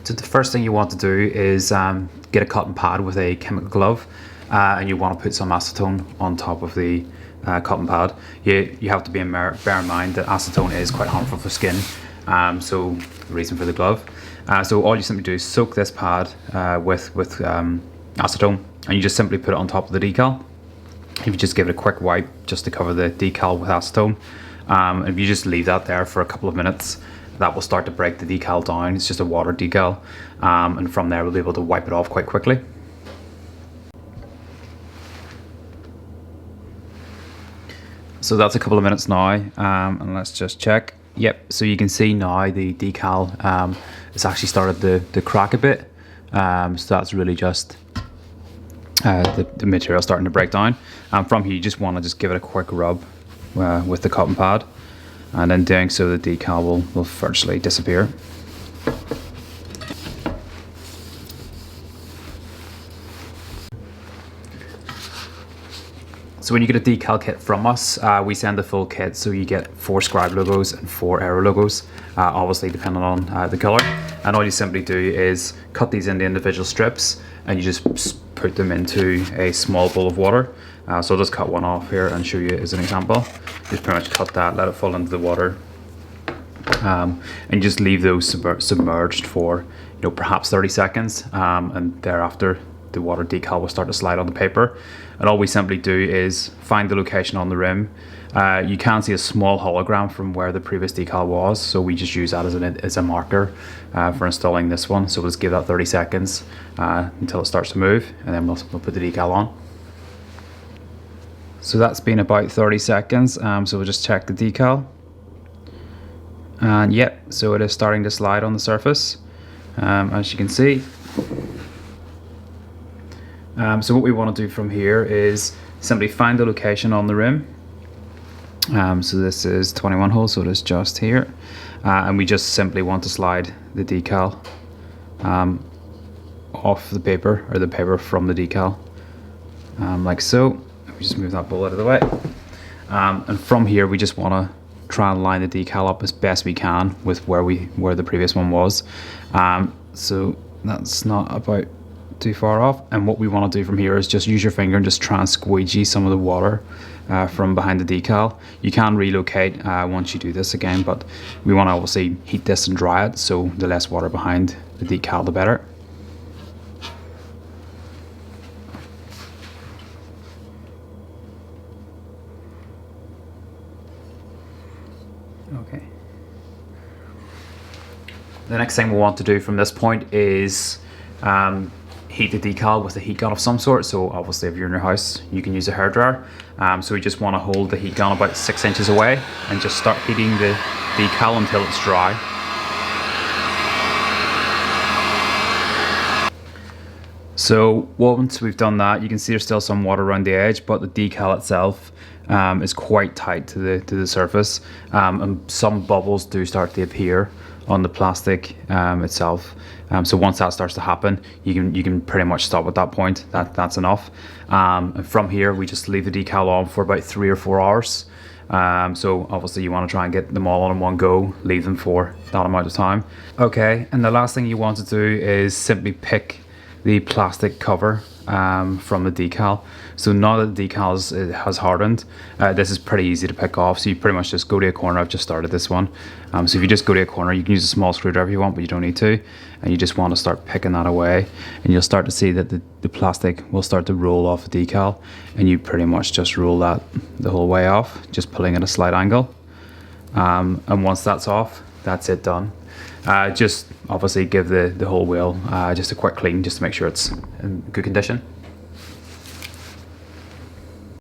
So the first thing you want to do is get a cotton pad with a chemical glove, and you want to put some acetone on top of the cotton pad. You have to bear in mind that acetone is quite harmful for skin, so the reason for the glove. So all you simply do is soak this pad with acetone, and you just simply put it on top of the decal. If you just give it a quick wipe just to cover the decal with acetone, if you just leave that there for a couple of minutes, that will start to break the decal down. It's just a water decal, and from there we'll be able to wipe it off quite quickly. So that's a couple of minutes now, and let's just check. Yep, so you can see now the decal it's actually started to crack a bit, so that's really just the material starting to break down. From here you just want to just give it a quick rub with the cotton pad, and in doing so the decal will virtually disappear. So when you get a decal kit from us, we send the full kit, so you get 4 Scribe logos and 4 Aero logos, obviously depending on the colour. And all you simply do is cut these into individual strips, and you just put them into a small bowl of water. So I'll just cut one off here and show you as an example. Just pretty much cut that, let it fall into the water, and just leave those submerged for perhaps 30 seconds, and thereafter the water decal will start to slide on the paper. And all we simply do is find the location on the rim. You can see a small hologram from where the previous decal was, so we just use that as a marker for installing this one. So we'll just give that 30 seconds until it starts to move, and then we'll put the decal on. So that's been about 30 seconds, so we'll just check the decal. And yep, so it is starting to slide on the surface, as you can see. So what we want to do from here is simply find the location on the rim. So this is 21 holes, so it is just here. And we just simply want to slide the decal off the paper, or the paper from the decal, like so. We just move that bowl out of the way. And from here we just want to try and line the decal up as best we can with where the previous one was. So that's not about too far off, and what we want to do from here is just use your finger and just try and squeegee some of the water from behind the decal. You can relocate once you do this again, but we want to obviously heat this and dry it, so the less water behind the decal the better. Okay. The next thing we want to do from this point is heat the decal with a heat gun of some sort. So obviously if you're in your house, you can use a hairdryer. So we just want to hold the heat gun about 6 inches away and just start heating the decal until it's dry. So once we've done that, you can see there's still some water around the edge, but the decal itself is quite tight to the surface, and some bubbles do start to appear on the plastic itself. So once that starts to happen, you can pretty much stop at that point. That's enough. And from here, we just leave the decal on for about 3 or 4 hours. So obviously you want to try and get them all on in one go, leave them for that amount of time. Okay, and the last thing you want to do is simply pick the plastic cover from the decal. So now that the decal has hardened, this is pretty easy to pick off. So you pretty much just go to a corner. I've just started this one. So if you just go to a corner, you can use a small screwdriver if you want, but you don't need to. And you just want to start picking that away, and you'll start to see that the plastic will start to roll off the decal, and you pretty much just roll that the whole way off, just pulling at a slight angle. And once that's off, that's it done. Just obviously give the whole wheel just a quick clean, just to make sure it's in good condition.